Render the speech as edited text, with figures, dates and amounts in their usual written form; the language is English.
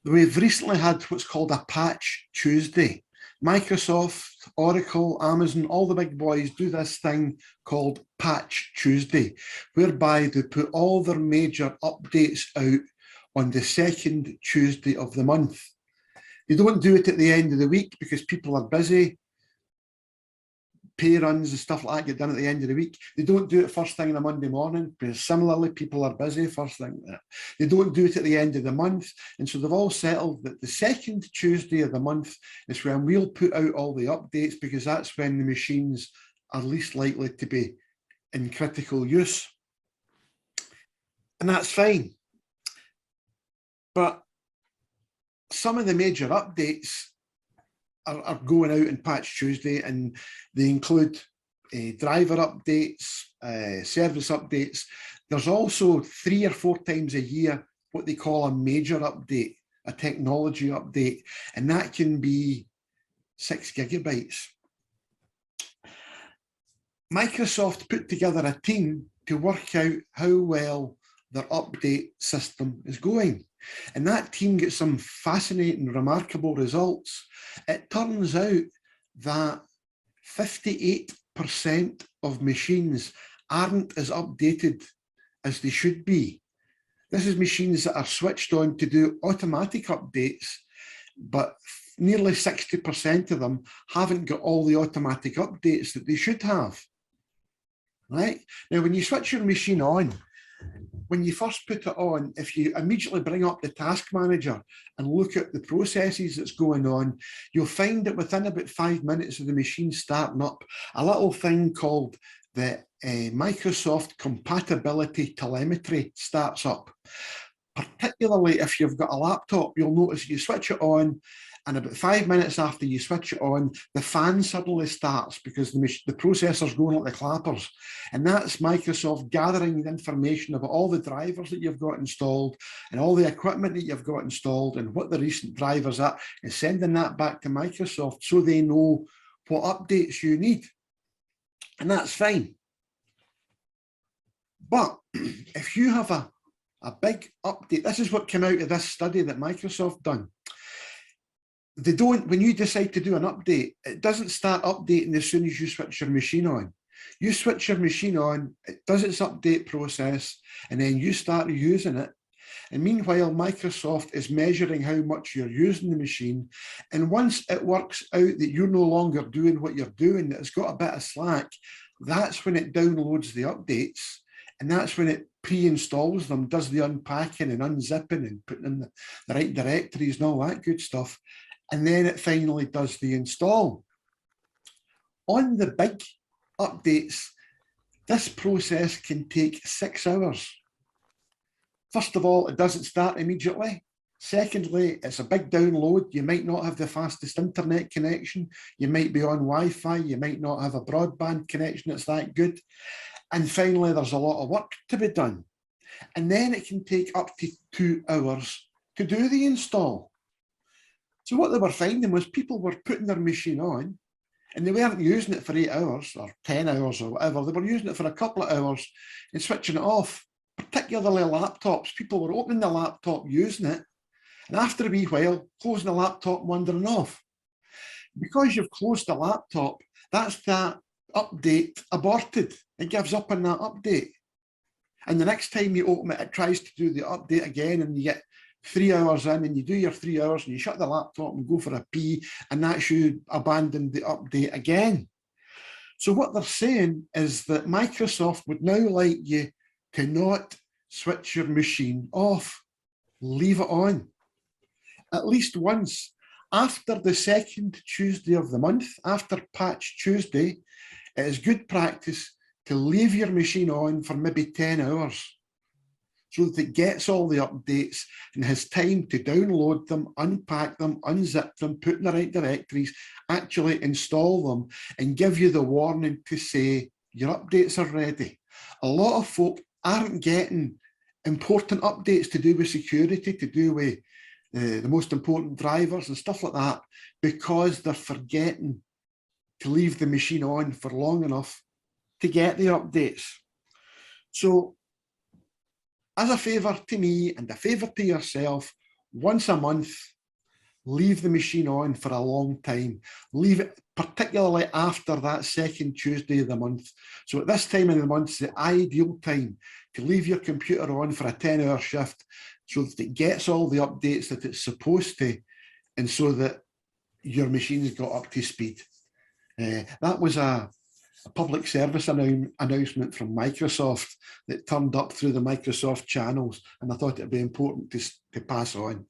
We've recently had what's called a Patch Tuesday. Microsoft, Oracle, Amazon, all the big boys do this thing called Patch Tuesday, whereby they put all their major updates out on the second Tuesday of the month. They don't do it at the end of the week because people are busy. Pay runs and stuff like that get done at the end of the week. They don't do it first thing on a Monday morning because similarly people are busy first thing. They don't do it at the end of the month, and so they've all settled that the second Tuesday of the month is when we'll put out all the updates, because that's when the machines are least likely to be in critical use, and that's fine. But some of the major updates are going out in Patch Tuesday, and they include driver updates, service updates. There's also 3 or 4 times a year what they call a major update, a technology update, and that can be 6 gigabytes. Microsoft put together a team to work out how well their update system is going. And that team gets some fascinating, remarkable results. It turns out that 58% of machines aren't as updated as they should be. This is machines that are switched on to do automatic updates, but nearly 60% of them haven't got all the automatic updates that they should have. Right? Now, when you switch your machine on, when you first put it on, if you immediately bring up the task manager and look at the processes that's going on, you'll find that within about 5 minutes of the machine starting up, a little thing called the Microsoft Compatibility Telemetry starts up. Particularly if you've got a laptop, you'll notice you switch it on, and about 5 minutes after you switch it on, the fan suddenly starts because the processor's going like the clappers. And that's Microsoft gathering the information about all the drivers that you've got installed and all the equipment that you've got installed and what the recent drivers are, and sending that back to Microsoft so they know what updates you need. And that's fine. But if you have a big update, this is what came out of this study that Microsoft done. They don't, when you decide to do an update, it doesn't start updating as soon as you switch your machine on. You switch your machine on, it does its update process, and then you start using it. And meanwhile, Microsoft is measuring how much you're using the machine. And once it works out that you're no longer doing what you're doing, that it's got a bit of slack, that's when it downloads the updates. And that's when it pre-installs them, does the unpacking and unzipping and putting in the right directories and all that good stuff. And then it finally does the install. On the big updates, this process can take 6 hours. First of all, it doesn't start immediately. Secondly, it's a big download. You might not have the fastest internet connection. You might be on Wi-Fi. You might not have a broadband connection that's that good. And finally, there's a lot of work to be done. And then it can take up to 2 hours to do the install. So what they were finding was people were putting their machine on and they weren't using it for 8 hours or 10 hours or whatever. They were using it for a couple of hours and switching it off, particularly laptops. People were opening the laptop, using it, and after a wee while, closing the laptop and wandering off. Because you've closed the laptop, that's that update aborted. It gives up on that update. And the next time you open it, it tries to do the update again, and you get 3 hours in and you do your 3 hours and you shut the laptop and go for a pee, and that's you abandon the update again. So what they're saying is that Microsoft would now like you to not switch your machine off. Leave it on. At least once. After the second Tuesday of the month, after Patch Tuesday, it is good practice to leave your machine on for maybe 10 hours so that it gets all the updates and has time to download them, unpack them, unzip them, put in the right directories, actually install them, and give you the warning to say your updates are ready. A lot of folk aren't getting important updates to do with security, to do with the most important drivers and stuff like that, because they're forgetting to leave the machine on for long enough to get the updates. So as a favour to me and a favour to yourself, once a month, leave the machine on for a long time. Leave it, particularly after that second Tuesday of the month. So at this time of the month is the ideal time to leave your computer on for a 10-hour shift so that it gets all the updates that it's supposed to, and so that your machine's got up to speed. That was a public service announcement from Microsoft that turned up through the Microsoft channels, and I thought it'd be important to pass on.